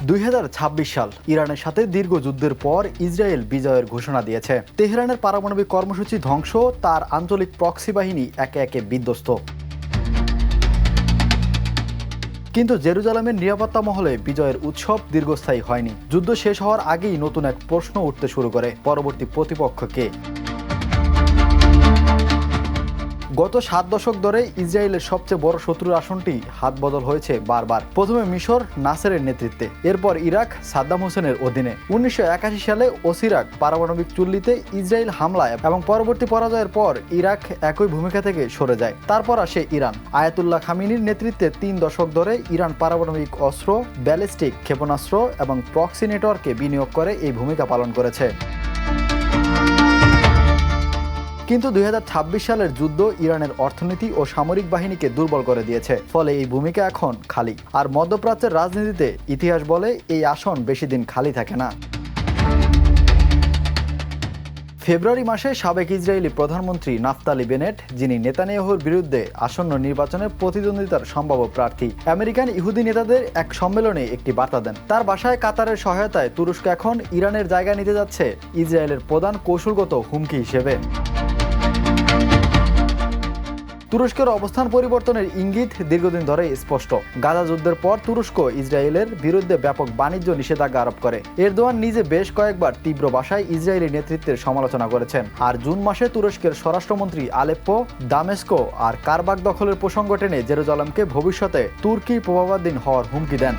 2026 সাল ইরানের সাথে দীর্ঘ যুদ্ধের পর ইসরায়েল বিজয়ের ঘোষণা দিয়েছে। তেহরানের পারমাণবিক কর্মসূচি ধ্বংস, তার আঞ্চলিক প্রক্সি বাহিনী একে একে বিধ্বস্ত। কিন্তু জেরুজালেমের নিরাপত্তা মহলে বিজয়ের উৎসব দীর্ঘস্থায়ী হয়নি। যুদ্ধ শেষ হওয়ার আগেই নতুন এক প্রশ্ন উঠতে শুরু করে, পরবর্তী প্রতিপক্ষ কে? গত 7 দশক ধরে ইসরায়েলের সবচেয়ে বড় শত্রুর আসনটি হাত বদল হয়েছে বারবার। প্রথমে মিশর নাসেরের নেতৃত্বে, এরপর ইরাক সাদ্দাম হোসেনের অধীনে। 1981 সালে ওসিরাক পারমাণবিক চুল্লিতে ইসরায়েল হামলায় এবং পরবর্তী পরাজয়ের পর ইরাক একই ভূমিকা থেকে সরে যায়। তারপর আসে ইরান। আয়াতুল্লাহ খামিনির নেতৃত্বে 3 দশক ধরে ইরান পারমাণবিক অস্ত্র, ব্যালিস্টিক ক্ষেপণাস্ত্র এবং প্রক্সি নেটওয়ার্কে বিনিয়োগ করে এই ভূমিকা পালন করেছে। কিন্তু 2026 সালের যুদ্ধ ইরানের অর্থনীতি ও সামরিক বাহিনীকে দুর্বল করে দিয়েছে। ফলে এই ভূমিকা এখন খালি। আর মধ্যপ্রাচ্যের রাজনীতিতে ইতিহাস বলে এই আসন বেশি দিন খালি থাকে না। ফেব্রুয়ারি মাসে সাবেক ইসরায়েলি প্রধানমন্ত্রী নাফতালি বেনেট, যিনি নেতানিয়াহুর বিরুদ্ধে আসন্ন নির্বাচনে প্রতিদ্বন্দ্বিতার সম্ভাব্য প্রার্থী, আমেরিকান ইহুদি নেতাদের এক সম্মেলনে একটি বার্তা দেন। তার ভাষায়, কাতারের সহায়তায় তুরস্ক এখন ইরানের জায়গা নিতে যাচ্ছে ইসরায়েলের প্রধান কৌশলগত হুমকি হিসেবে। তুরস্কের অবস্থান পরিবর্তনের ইঙ্গিত দীর্ঘদিন ধরে স্পষ্ট। গাজা যুদ্ধের পর তুরস্ক ইসরায়েলের বিরুদ্ধে ব্যাপক বাণিজ্য নিষেধাজ্ঞা আরোপ করে। এরদোয়ান নিজে বেশ কয়েকবার তীব্র ভাষায় ইসরায়েলি নেতৃত্বের সমালোচনা করেছেন। আর জুন মাসে তুরস্কের স্বরাষ্ট্রমন্ত্রী আলেপ্পো, দামেস্কো আর কারবাক দখলের প্রসঙ্গ টেনে জেরুজালেমকে ভবিষ্যতে তুর্কি প্রভাবাধীন হওয়ার হুমকি দেন।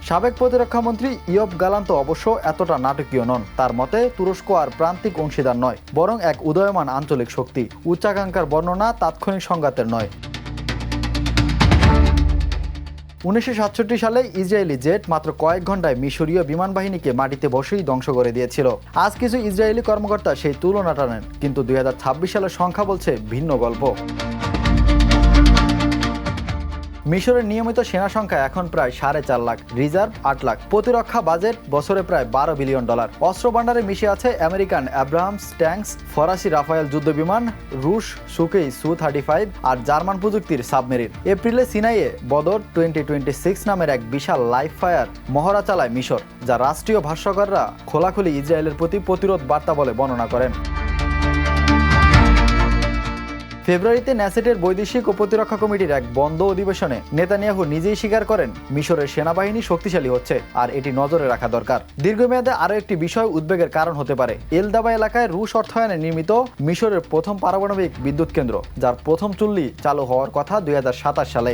সাবেক প্রতিরক্ষামন্ত্রী ইয়ব গালান্ত অবশ্য এতটা নাটকীয় নন। তার মতে তুরস্ক আর প্রান্তিক অংশীদার নয়, বরং এক উদয়মান আঞ্চলিক শক্তি। উচ্চাকাঙ্ক্ষার বর্ণনা তাৎক্ষণিক সংঘাতের নয়। 1967 সালে ইসরায়েলি জেট মাত্র কয়েক ঘন্টায় মিশরীয় বিমান বাহিনীকে মাটিতে বসেই ধ্বংস করে দিয়েছিল। আজ কিছু ইসরায়েলি কর্মকর্তা সেই তুলনা টানেন, কিন্তু 2026 সালের সংখ্যা বলছে ভিন্ন গল্প। মিশরের নিয়মিত সেনা সংখ্যা এখন প্রায় 4.5 লাখ, রিজার্ভ 8 লাখ। প্রতিরক্ষা বাজেট বছরে প্রায় $12 বিলিয়ন। অস্ত্র ভান্ডারে মিশে আছে আমেরিকান অ্যাব্রাহামস ট্যাঙ্কস, ফরাসি রাফায়েল যুদ্ধবিমান, রুশ সুকেই সু-35 আর জার্মান প্রযুক্তির সাবমেরিন। এপ্রিলে সিনাইয়ে বদর 2026 নামের এক বিশাল লাইভ ফায়ার মহড়া চালায় মিশর, যা রাষ্ট্রীয় ভাষ্যকাররা খোলাখুলি ইসরায়েলের প্রতি প্রতিরোধ বার্তা বলে বর্ণনা করেন। ফেব্রুয়ারিতে ন্যাসেটের বৈদেশিক ও প্রতিরক্ষা কমিটির এক বন্ধ অধিবেশনে নেতানিয়াহু নিজেই স্বীকার করেন মিশরের সেনাবাহিনী শক্তিশালী হচ্ছে, আর এটি নজরে রাখা দরকার। দীর্ঘমেয়াদে আরও একটি বিষয় উদ্বেগের কারণ হতে পারে। এলদাবা এলাকায় রুশ অর্থায়নে নির্মিত মিশরের প্রথম পারমাণবিক বিদ্যুৎ কেন্দ্র, যার প্রথম চুল্লি চালু হওয়ার কথা 2027 সালে।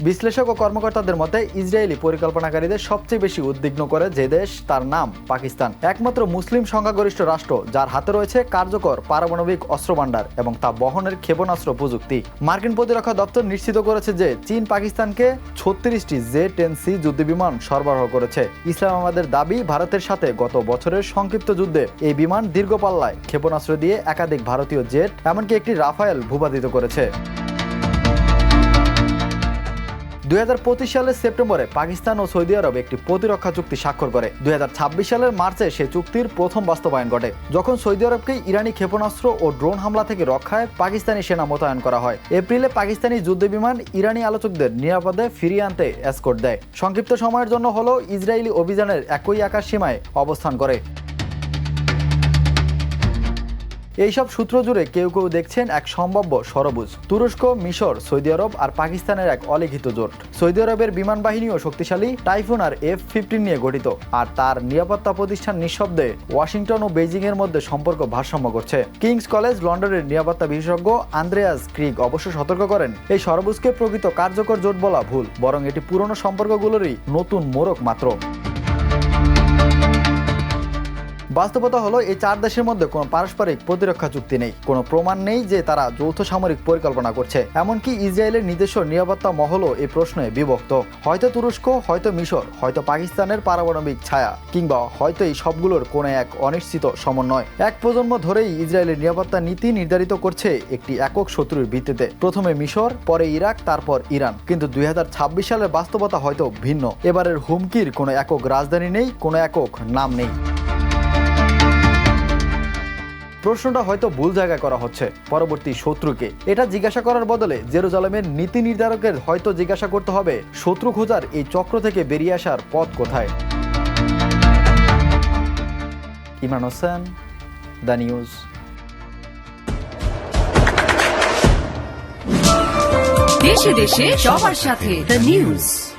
বিশ্লেষক ও কর্মকর্তাদের মতে ইসরায়েলি পরিকল্পনাকারীদের সবচেয়ে বেশি উদ্বিগ্ন করে যে দেশ, তার নাম পাকিস্তান। একমাত্র মুসলিম সংখ্যাগরিষ্ঠ রাষ্ট্র যার হাতে রয়েছে কার্যকর পারমাণবিক অস্ত্রভান্ডার এবং তা বহনের ক্ষেপণাস্ত্র প্রযুক্তি। মার্কিন প্রতিরক্ষা দপ্তর নিশ্চিত করেছে যে চীন পাকিস্তানকে 36টি Z-10C যুদ্ধবিমান সরবরাহ করেছে। ইসলামাবাদের দাবি, ভারতের সাথে গত বছরের সংক্ষিপ্ত যুদ্ধে এই বিমান দীর্ঘ পাল্লায় ক্ষেপণাস্ত্র দিয়ে একাধিক ভারতীয় জেট, এমনকি একটি রাফায়েল ভূপাতিত করেছে। 2025 সালের সেপ্টেম্বরে পাকিস্তান ও সৌদি আরব একটি প্রতিরক্ষা চুক্তি স্বাক্ষর করে। 2026 সালের মার্চে সে চুক্তির প্রথম বাস্তবায়ন ঘটে, যখন সৌদি আরবকে ইরানি ক্ষেপণাস্ত্র ও ড্রোন হামলা থেকে রক্ষায় পাকিস্তানি সেনা মোতায়েন করা হয়। এপ্রিলে পাকিস্তানি যুদ্ধবিমান ইরানি আলোচকদের নিরাপদে ফিরিয়ে আনতে এসকর্ট দেয়। সংক্ষিপ্ত সময়ের জন্য হলেও ইসরায়েলি অভিযানের একই আকাশ সীমায় অবস্থান করে। এইসব সূত্র জুড়ে কেউ কেউ দেখছেন এক সম্ভাব্য ষড়ভুজ। তুরস্ক, মিশর, সৌদি আরব আর পাকিস্তানের এক অলিখিত জোট। সৌদি আরবের বিমান বাহিনীও শক্তিশালী, টাইফুন আর F-15 নিয়ে গঠিত, আর তার নিরাপত্তা প্রতিষ্ঠান নিঃশব্দে ওয়াশিংটন ও বেইজিং এর মধ্যে সম্পর্ক ভারসাম্য করছে। কিংস কলেজ লন্ডনের নিরাপত্তা বিশেষজ্ঞ আন্দ্রেয়াস ক্রিগ অবশ্য সতর্ক করেন, এই ষড়ভুজকে প্রকৃত কার্যকর জোট বলা ভুল, বরং এটি পুরনো সম্পর্কগুলোরই নতুন মোড়ক মাত্র। বাস্তবতা হলো এই 4 দেশের মধ্যে কোনো পারস্পরিক প্রতিরক্ষা চুক্তি নেই, কোনো প্রমাণ নেই যে তারা যৌথ সামরিক পরিকল্পনা করছে। এমনকি ইসরায়েলের নিজস্ব নিরাপত্তা মহলও এই প্রশ্নে বিভক্ত। হয়তো তুরস্ক, হয়তো মিশর, হয়তো পাকিস্তানের পারমাণবিক ছায়া, কিংবা হয়তো এই সবগুলোর কোনো এক অনিশ্চিত সমন্বয়। এক প্রজন্ম ধরেই ইসরায়েলের নিরাপত্তা নীতি নির্ধারিত করছে একটি একক শত্রুর ভিত্তিতে। প্রথমে মিশর, পরে ইরাক, তারপর ইরান। কিন্তু 2026 সালের বাস্তবতা হয়তো ভিন্ন। এবারের হুমকির কোনো একক রাজধানী নেই, কোনো একক নাম নেই। প্রশ্নটা হয়তো ভুল জায়গায় করা হচ্ছে। পরবর্তী শত্রুকে এটা জিজ্ঞাসা করার বদলে জেরুজালেমের নীতি নির্ধারকের হয়তো জিজ্ঞাসা করতে হবে শত্রু খোঁজার এই চক্র থেকে বেরিয়ে আসার পথ কোথায়। Imran Hossain, the news. দেশে দেশে সবার সাথে দ্য নিউজ।